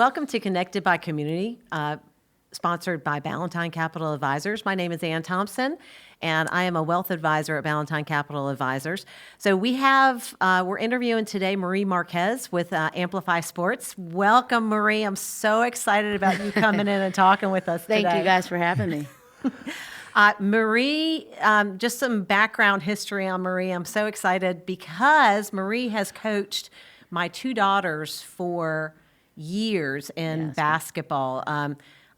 welcome to Connected by Community, sponsored by Ballantine Capital Advisors. My name is Ann Thompson, and I am a wealth advisor at Ballantine Capital Advisors. So we're interviewing today Marie Marquez with Amplify Sports. Welcome, Marie. I'm so excited about you coming in and talking with us today. Thank you guys for having me. Marie, just some background history on Marie. I'm so excited because Marie has coached my two daughters for years in basketball.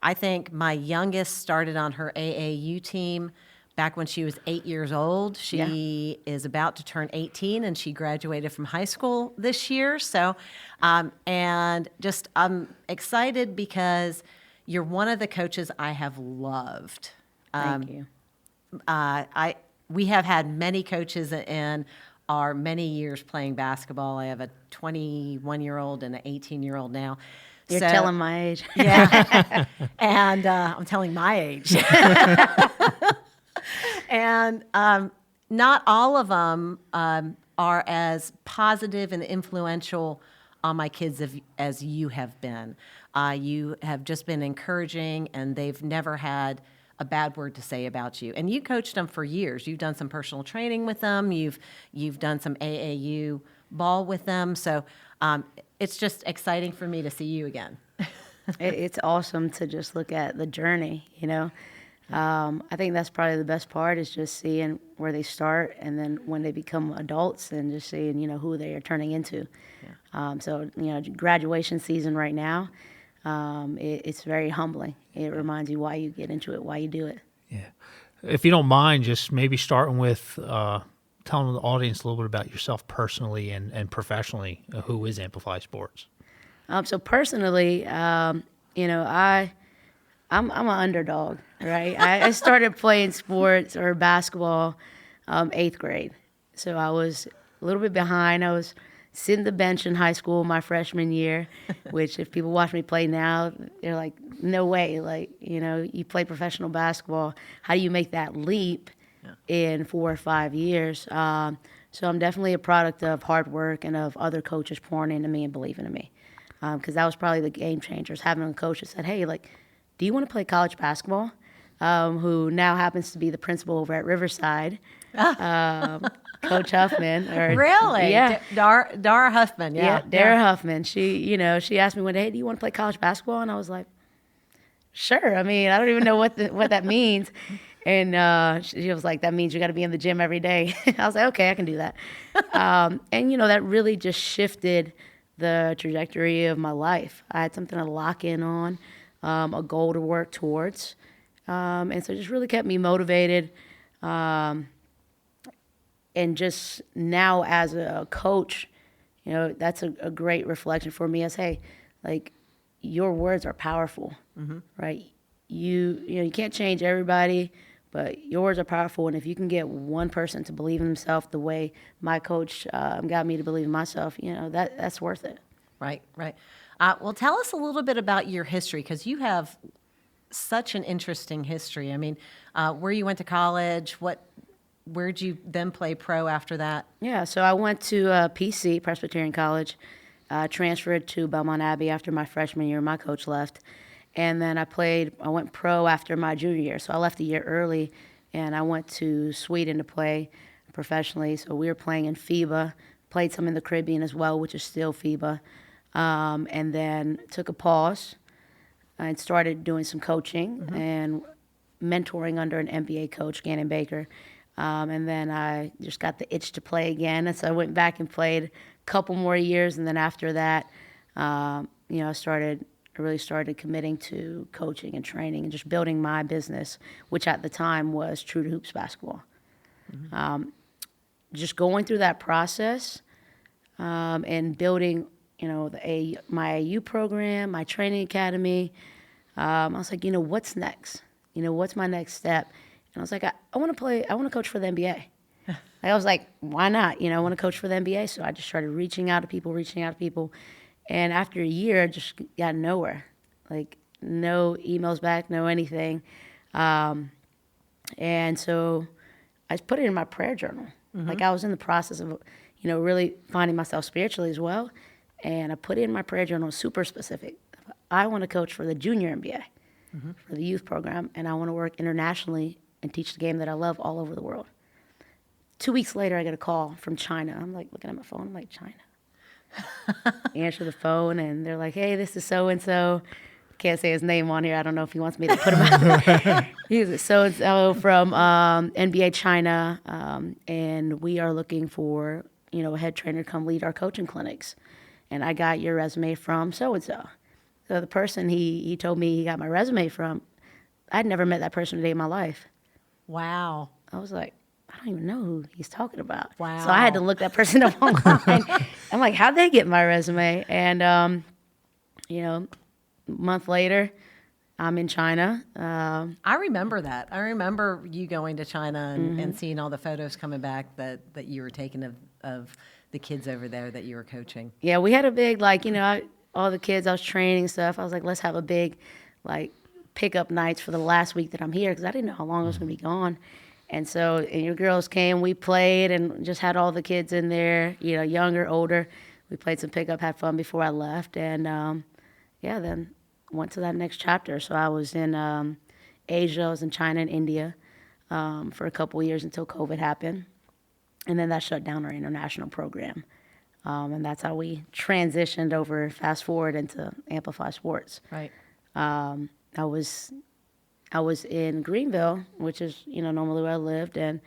I think my youngest started on her AAU team back when she was 8 years old. She is about to turn 18, and she graduated from high school this year. So, and just I'm excited because you're one of the coaches I have loved. Thank you. We have had many coaches in our many years playing basketball. I have a 21-year-old and an 18-year-old now. You're telling my age. Yeah. And I'm telling my age. And not all of them are as positive and influential on my kids as you have been. You have just been encouraging, and they've never had a bad word to say about you. And you coached them for years. You've done some personal training with them. You've done some AAU ball with them. So it's just exciting for me to see you again. It's awesome to just look at the journey, you know. I think that's probably the best part is just seeing where they start, and then when they become adults and just seeing, you know, who they are turning into. Yeah. So, you know, graduation season right now, it's very humbling. It reminds you why you get into it, why you do it. Yeah. If you don't mind, just maybe starting with telling the audience a little bit about yourself personally and professionally. Who is Amplify Sports? So personally, you know, I'm an underdog, right? I started playing sports or basketball 8th grade. So I was a little bit behind. I was sitting the bench in high school my freshman year, which if people watch me play now, they're like, no way. Like, you know, you play professional basketball. How do you make that leap in 4 or 5 years? So I'm definitely a product of hard work and of other coaches pouring into me and believing in me. Because that was probably the game changers, having a coach that said, hey, like, do you want to play college basketball? Who now happens to be the principal over at Riverside, Coach Huffman. Really? Yeah. Dara Huffman, yeah. Yeah, Dara Huffman. She asked me one day, hey, do you want to play college basketball? And I was like, sure. I mean, I don't even know what that means. And she was like, that means you got to be in the gym every day. I was like, okay, I can do that. And, you know, that really just shifted the trajectory of my life. I had something to lock in on, a goal to work towards. And so it just really kept me motivated. And just now as a coach, you know, that's a great reflection for me as, hey, like, your words are powerful, right? You know, you can't change everybody, but your words are powerful. And if you can get one person to believe in themselves the way my coach got me to believe in myself, you know, that's worth it. Right. Well, tell us a little bit about your history, because you have such an interesting history. I mean, where you went to college, where'd you then play pro after that? Yeah, so I went to PC, Presbyterian College, transferred to Belmont Abbey after my freshman year. My coach left. And then I went pro after my junior year. So I left a year early, and I went to Sweden to play professionally. So we were playing in FIBA, played some in the Caribbean as well, which is still FIBA. And then took a pause and started doing some coaching and mentoring under an NBA coach, Gannon Baker. And then I just got the itch to play again. And so I went back and played a couple more years. And then after that, you know, I really started committing to coaching and training and just building my business, which at the time was True to Hoops Basketball. Just going through that process and building, you know, my AU program, my training academy, I was like, you know, what's next? You know, what's my next step? And I was like, I want to coach for the NBA. I was like, why not? You know, I want to coach for the NBA. So I just started reaching out to people. And after a year, I just got nowhere. Like, no emails back, no anything. And so I put it in my prayer journal. Like, I was in the process of, you know, really finding myself spiritually as well. And I put it in my prayer journal, super specific. I want to coach for the junior NBA, for the youth program, and I want to work internationally and teach the game that I love all over the world. 2 weeks later, I get a call from China. I'm like looking at my phone. I'm like, China. Answer the phone, and they're like, hey, this is so-and-so. Can't say his name on here. I don't know if he wants me to put him out. He's so-and-so from NBA China, and we are looking for, a head trainer to come lead our coaching clinics. And I got your resume from so-and-so. So the person he told me he got my resume from, I'd never met that person a day in my life. Wow. I was like, I don't even know who he's talking about. Wow. So I had to look that person up online. I'm like, how'd they get my resume? And, a month later, I'm in China. I remember that. I remember you going to China and seeing all the photos coming back that you were taking of the kids over there that you were coaching. Yeah, we had a big, all the kids I was training and stuff. I was like, let's have a big, pickup nights for the last week that I'm here because I didn't know how long I was going to be gone. And so your girls came, we played and just had all the kids in there, younger, older. We played some pickup, had fun before I left. And, then went to that next chapter. So I was in Asia, I was in China and India for a couple of years until COVID happened. And then that shut down our international program. And that's how we transitioned over, fast forward, into Amplify Sports. Right. I was in Greenville, which is, normally where I lived, and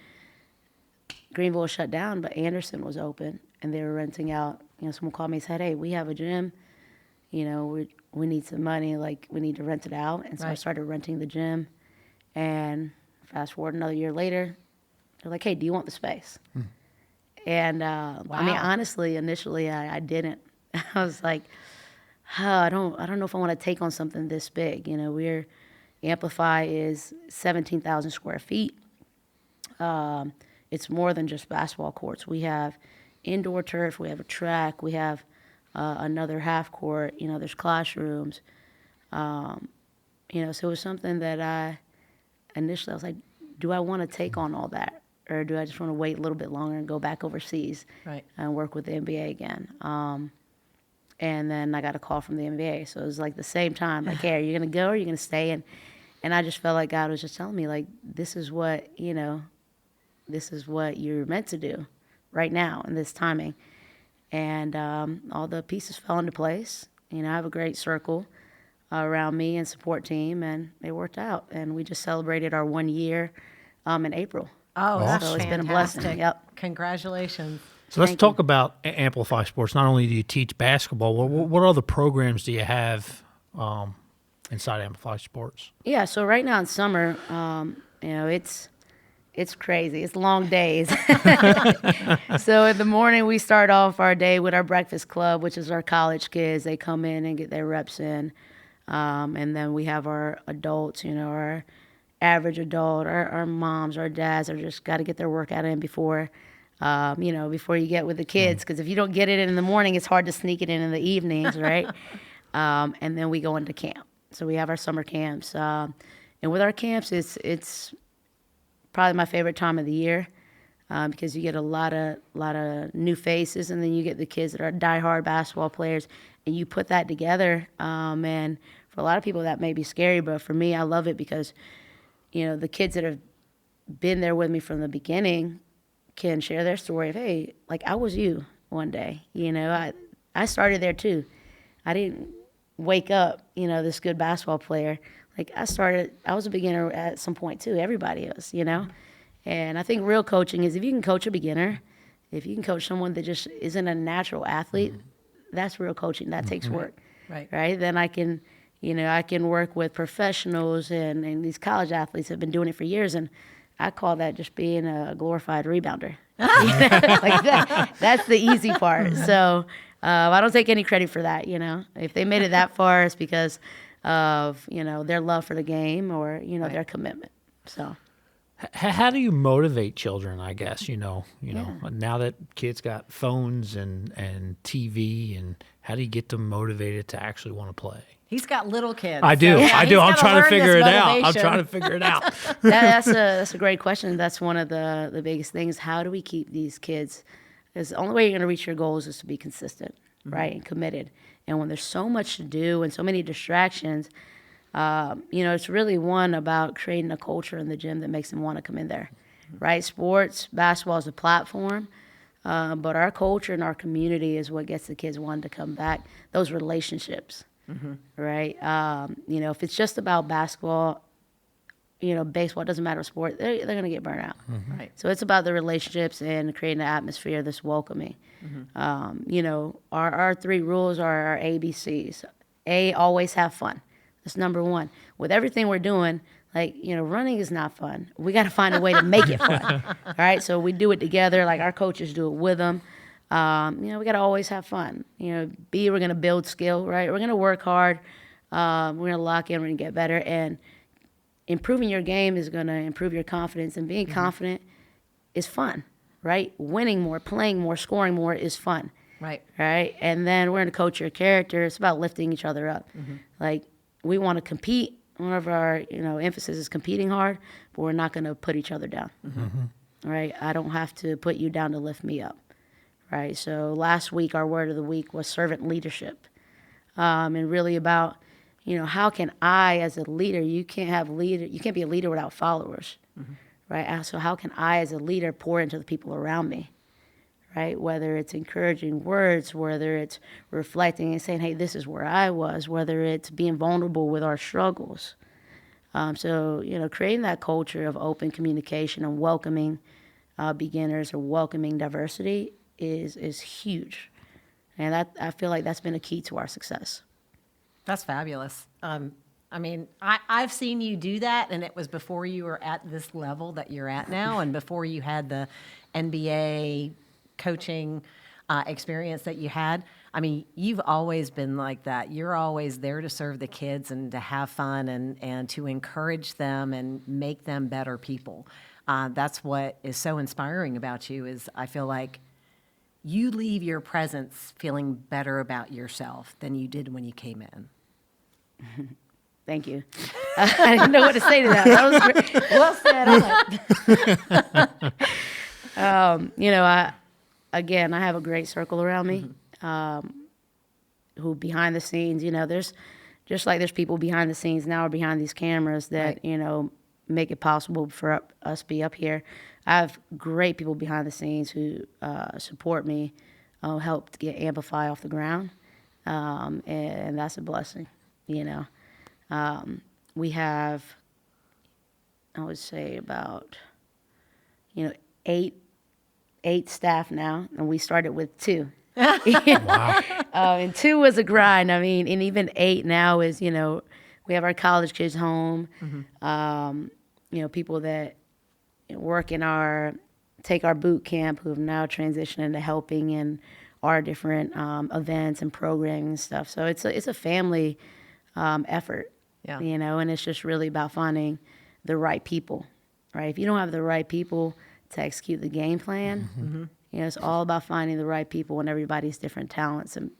Greenville was shut down, but Anderson was open, and they were renting out. Someone called me and said, hey, we have a gym. We need some money, we need to rent it out. And so I started renting the gym, and fast forward another year later, they're like, hey, do you want the space? And, honestly, initially, I didn't. I was like, I don't know if I want to take on something this big. Amplify is 17,000 square feet. It's more than just basketball courts. We have indoor turf, we have a track, we have another half court, there's classrooms. So it was something that initially I was like, do I want to take on all that? Or do I just want to wait a little bit longer and go back overseas and work with the NBA again? And then I got a call from the NBA. So it was the same time, hey, are you going to go or are you going to stay? And I just felt like God was just telling me, this is what, this is what you're meant to do right now in this timing. And all the pieces fell into place. I have a great circle around me and support team, and it worked out. And we just celebrated our 1 year in April. Oh, that's so it's fantastic. been a blessing. Yep. Congratulations. So let's talk about Amplify Sports. Not only do you teach basketball, what other programs do you have inside Amplify Sports? Yeah, so right now in summer, it's crazy. It's long days. So in the morning, we start off our day with our breakfast club, which is our college kids. They come in and get their reps in. And then we have our adults, our average adult, our moms, our dads are just got to get their workout in before you get with the kids. Because if you don't get it in the morning, it's hard to sneak it in the evenings, right? And then we go into camp. So we have our summer camps. And with our camps, it's probably my favorite time of the year because you get a lot of new faces, and then you get the kids that are diehard basketball players, and you put that together. And for a lot of people, that may be scary, but for me, I love it because, the kids that have been there with me from the beginning can share their story of, hey, I was you one day. I started there too. I didn't wake up, this good basketball player. I was a beginner at some point too. Everybody is, And I think real coaching is if you can coach a beginner, if you can coach someone that just isn't a natural athlete, that's real coaching. That takes work. Right? Then I can work with professionals and these college athletes have been doing it for years, and I call that just being a glorified rebounder. That's the easy part. So I don't take any credit for that. If they made it that far, it's because of their love for the game or their commitment. So how do you motivate children? I guess now that kids got phones and TV, and how do you get them motivated to actually want to play? He's got little kids. I do. So I do. I'm trying to figure it out. I'm motivation. trying to figure it out. that's a great question. That's one of the biggest things. How do we keep these kids? Because the only way you're going to reach your goals is to be consistent, right, and committed. And when there's so much to do and so many distractions, it's really one about creating a culture in the gym that makes them want to come in there, right? Sports, basketball is a platform, but our culture and our community is what gets the kids wanting to come back. Those relationships, right? If it's just about basketball, baseball, it doesn't matter what sport, they're going to get burnt out. Right. So it's about the relationships and creating an atmosphere that's welcoming. Our 3 rules are our ABCs. A, always have fun. That's number 1. With everything we're doing, running is not fun. We got to find a way to make it fun. All right, so we do it together. Like our coaches do it with them. We got to always have fun. B, we're going to build skill, right? We're going to work hard. We're going to lock in. We're going to get better. And improving your game is going to improve your confidence. And being confident is fun, right? Winning more, playing more, scoring more is fun. Right. Right? And then we're going to coach your character. It's about lifting each other up. We want to compete. One of our, emphasis is competing hard, but we're not going to put each other down. Right? I don't have to put you down to lift me up. Right? So last week, our word of the week was servant leadership. And really about, how can I, as a leader, you can't be a leader without followers. Right? So how can I, as a leader, pour into the people around me? Right? Whether it's encouraging words, whether it's reflecting and saying, hey, this is where I was, whether it's being vulnerable with our struggles. Creating that culture of open communication and welcoming beginners or welcoming diversity is huge. And I feel like that's been a key to our success. That's fabulous. I've seen you do that, and it was before you were at this level that you're at now, and before you had the NBA coaching experience that you had. You've always been like that. You're always there to serve the kids and to have fun and to encourage them and make them better people. That's what is so inspiring about you is I feel like you leave your presence feeling better about yourself than you did when you came in. Thank you. I didn't know what to say to that. That was great. Well said. I have a great circle around me who behind the scenes, there's just like there's people behind the scenes now or behind these cameras that, right. Make it possible for us to be up here. I have great people behind the scenes who support me, help to get Amplify off the ground, and that's a blessing, We have, I would say about, 8 staff now, and we started with 2. Wow. And 2 was a grind. And even 8 now is, we have our college kids home, people that work take our boot camp who have now transitioned into helping in our different events and programming and stuff. So it's a family effort, and it's just really about finding the right people, right? If you don't have the right people to execute the game plan, it's all about finding the right people and everybody's different talents and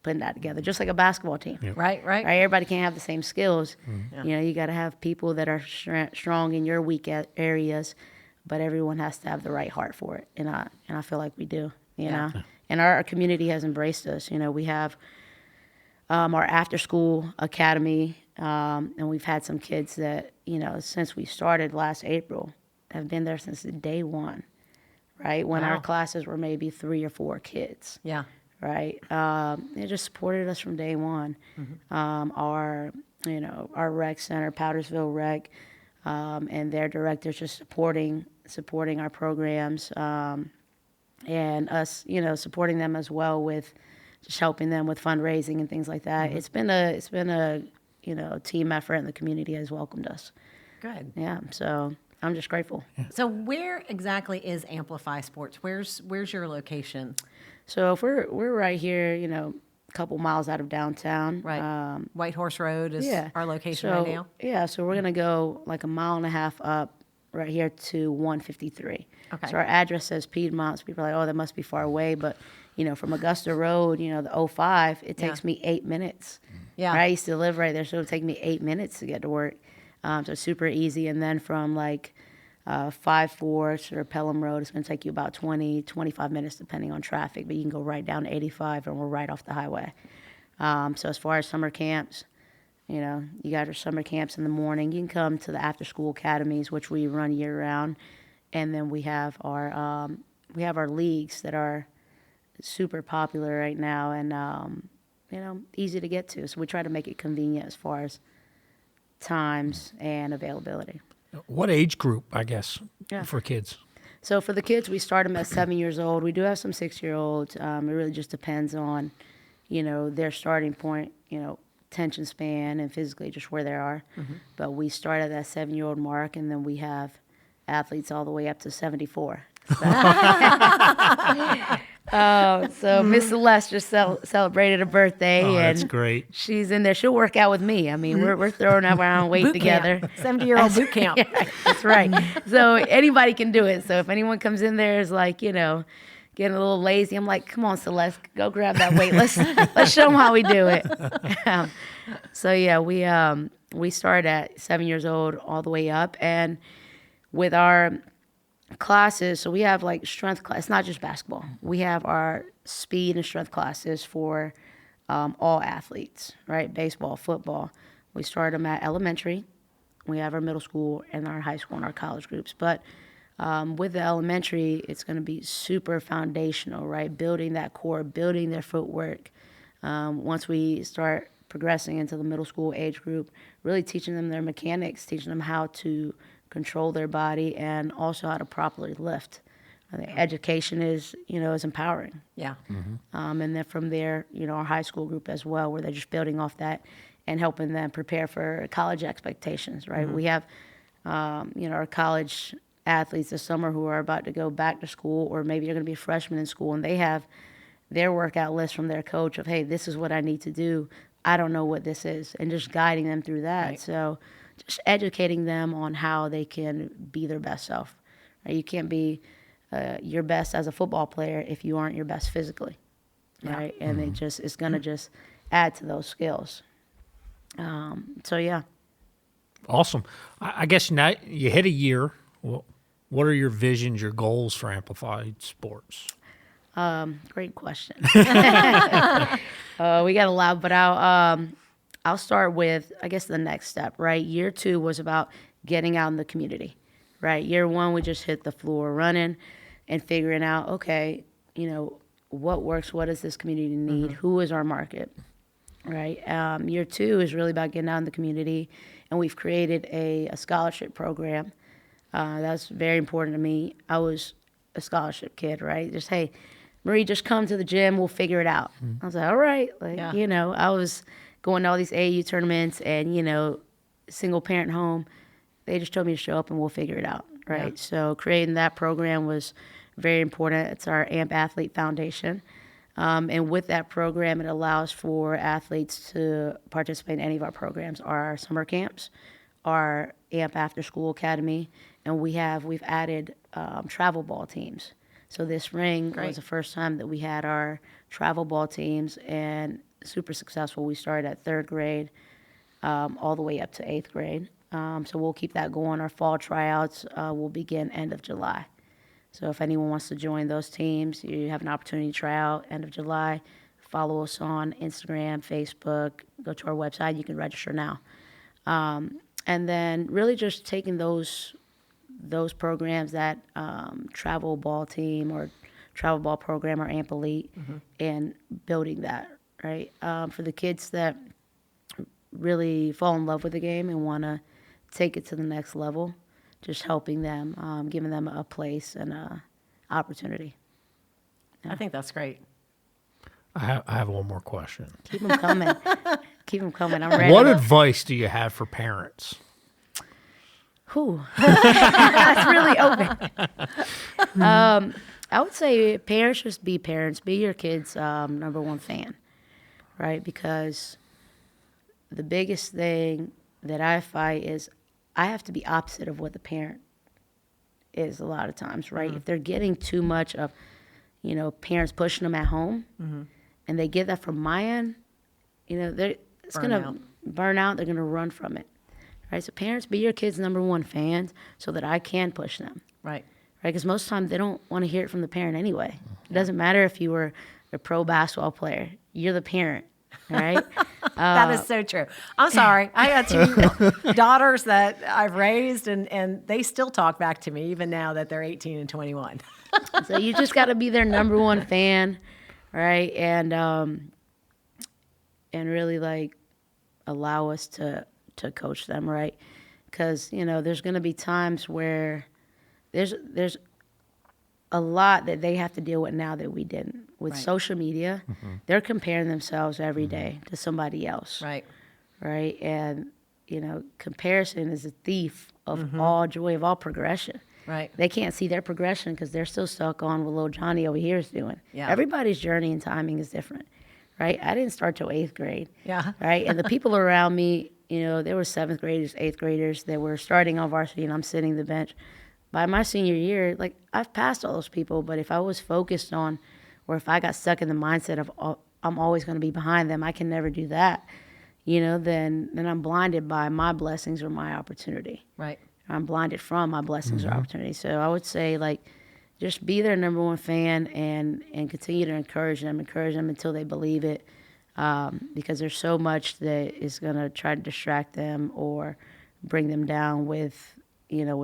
putting that together, just like a basketball team. Yep. Right. Everybody can't have the same skills. You got to have people that are strong in your weak areas, but everyone has to have the right heart for it. And I feel like we do, you know. And our community has embraced us. We have our after-school academy, and we've had some kids that, since we started last April, have been there since day one, right? When our classes were maybe 3 or 4 kids. Yeah. Right? They just supported us from day one. Our rec center, Powdersville Rec, and their directors just supporting our programs, and us, supporting them as well with just helping them with fundraising and things like that. It's been a team effort, and the community has welcomed us. Good. Yeah. So I'm just grateful. So where exactly is Amplify Sports? Where's your location? So if we're right here, a couple miles out of downtown. Right. White Horse Road is our location right now. Yeah, so we're going to go like 1.5 miles up right here to 153. Okay. So our address says Piedmont. So people are like, oh, that must be far away. But, from Augusta Road, the 05, it takes me 8 minutes. Yeah. Right? I used to live right there, so it would take me 8 minutes to get to work. So it's super easy. And then from 5-4 or Pelham Road, it's going to take you about 20, 25 minutes depending on traffic. But you can go right down to 85 and we're right off the highway. So as far as summer camps, you know, you got your summer camps in the morning. You can come to the after-school academies, which we run year-round, and then we have our leagues that are super popular right now, and you know, easy to get to. So we try to make it convenient as far as times and availability. What age group, I guess, Yeah. for kids? So for the kids, we start them at 7 years old. We do have some 6-year-olds. It really just depends on, you know, their starting point, you know, attention span and physically just where they are. But we start at that 7-year-old mark, and then we have athletes all the way up to 74. So Miss Celeste just celebrated a birthday, Oh, and that's great. she's in there. She'll work out with me. I mean, we're throwing around weight Boot together. camp. 70-year-old boot camp. Yeah, that's right. So anybody can do it. So if anyone comes in there is like, you know, getting a little lazy, I'm like, come on, Celeste, go grab that weight. Let's show them how we do it. So yeah, we start at 7 years old all the way up, and with our classes, so we have like strength class. It's not just basketball. We have our speed and strength classes for all athletes, right? Baseball, football. We start them at elementary. We have our middle school and our high school and our college groups. But with the elementary, it's going to be super foundational, right? Building that core, building their footwork. Once we start progressing into the middle school age group, really teaching them their mechanics, teaching them how to control their body and also how to properly lift. I think education is empowering. Yeah. And then from there, you know, our high school group as well, where they're just building off that and helping them prepare for college expectations, right? We have, our college athletes this summer who are about to go back to school, or maybe they're going to be freshmen in school, and they have their workout list from their coach of, hey, this is what I need to do. I don't know what this is, and just guiding them through that. Right. So just educating them on how they can be their best self. Right? You can't be your best as a football player if you aren't your best physically, right? And it's going to just add to those skills. So yeah. Awesome. I guess now you hit a year. Well, what are your visions, your goals for Amplified Sports? Great question. We got a lot, but I'll start with, I guess, the next step, right? Year 2 was about getting out in the community, right? Year 1, we just hit the floor running and figuring out, okay, you know, what works, what does this community need, who is our market, right? Year 2 is really about getting out in the community, and we've created a scholarship program. That's very important to me. I was a scholarship kid, right? Just, hey, Marie, just come to the gym, we'll figure it out. I was like, all right. Like, you know, I was going to all these AAU tournaments and, you know, single parent home. They just told me to show up and we'll figure it out, right? Yeah. So creating that program was very important. It's our AMP Athlete Foundation. And with that program, it allows for athletes to participate in any of our programs, our summer camps, our AMP After School Academy, and we've added travel ball teams. So this spring was the first time that we had our travel ball teams, and super successful. We started at 3rd grade all the way up to 8th grade. So we'll keep that going. Our fall tryouts will begin end of July. So if anyone wants to join those teams, you have an opportunity to try out end of July. Follow us on Instagram, Facebook, go to our website. You can register now. And then really just taking those programs, that travel ball team or travel ball program or AMP Elite, and building that, right? For the kids that really fall in love with the game and want to take it to the next level, just helping them, giving them a place and a opportunity. I think that's great. I have one more question. Keep them coming. Keep them coming. I'm ready. What advice do you have for parents? Whew. That's really open. I would say parents, just be parents. Be your kid's number one fan, right? Because the biggest thing that I fight is I have to be opposite of what the parent is a lot of times, right? If they're getting too much of, you know, parents pushing them at home, and they get that from my end, you know, it's going to burn out. They're going to run from it, right? So parents, be your kids' number one fans so that I can push them, Right. right? Because most of the time they don't want to hear it from the parent anyway. It doesn't matter if you were a pro basketball player. You're the parent. right? That is so true. I'm sorry. I got two daughters that I've raised, and they still talk back to me even now that they're 18 and 21. So you just got to be their number one fan, right? And really like allow us to coach them, right? Because there's going to be times where there's a lot that they have to deal with now that we didn't. With Right. social media, they're comparing themselves every day to somebody else, Right. right? And comparison is a thief of all joy, of all progression. Right. They can't see their progression because they're still stuck on what little Johnny over here is doing. Yeah. Everybody's journey and timing is different, right? I didn't start till 8th grade. Yeah. Right? And the people around me, there were 7th graders, 8th graders that were starting on varsity, and I'm sitting the bench. By my senior year, like, I've passed all those people, but if I was focused on, or if I got stuck in the mindset of I'm always going to be behind them, I can never do that, then I'm blinded by my blessings or my opportunity. Right. I'm blinded from my blessings or opportunities. So I would say, like, just be their number one fan and continue to encourage them until they believe it, because there's so much that is going to try to distract them or bring them down with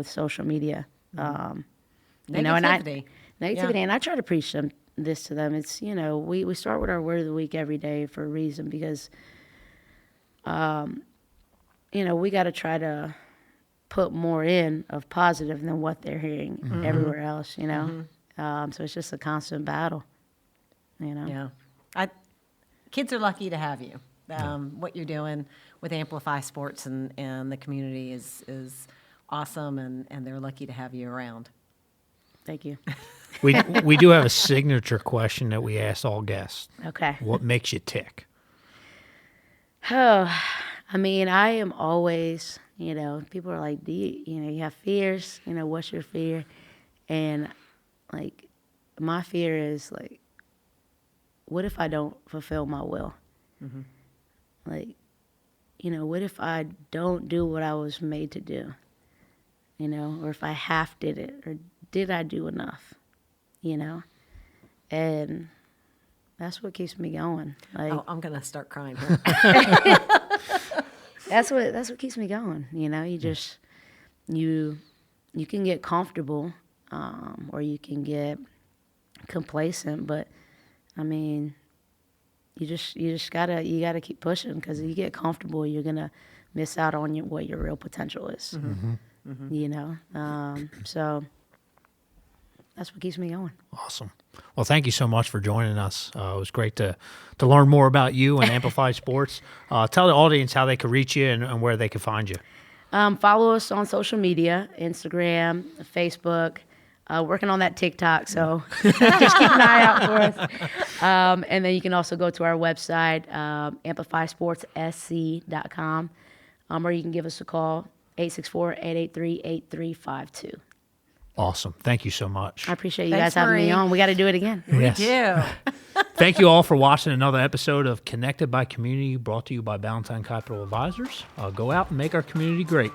social media. Negativity. Negativity. And I try to preach this to them. It's, we start with our word of the week every day for a reason, because, we got to try to put more in of positive than what they're hearing everywhere else, So it's just a constant battle, Yeah. Kids are lucky to have you. What you're doing with Amplify Sports and the community is awesome, and they're lucky to have you around. Thank you. We do have a signature question that we ask all guests. Okay. What makes you tick? Oh, I mean, I am always, people are like, do you have fears? What's your fear? And, like, my fear is, like, what if I don't fulfill my will? Like, what if I don't do what I was made to do? Or if I half did it, or did I do enough? And that's what keeps me going. Like, Oh, I'm gonna start crying here. that's what keeps me going. You just you can get comfortable, or you can get complacent, but I mean, you just gotta keep pushing, because if you get comfortable, you're gonna miss out on what your real potential is. So that's what keeps me going. Awesome. Well, thank you so much for joining us. It was great to learn more about you and Amplify Sports. Tell the audience how they could reach you and where they could find you. Follow us on social media, Instagram, Facebook. Working on that TikTok, so just keep an eye out for us. And then you can also go to our website, amplifysportssc.com, or you can give us a call, 864-883-8352. Awesome. Thank you so much. I appreciate you Thanks, guys having me Marie. on. We got to do it again. Yes. We do. Thank you all for watching another episode of Connected by Community, brought to you by Ballantyne Capital Advisors. Go out and make our community great.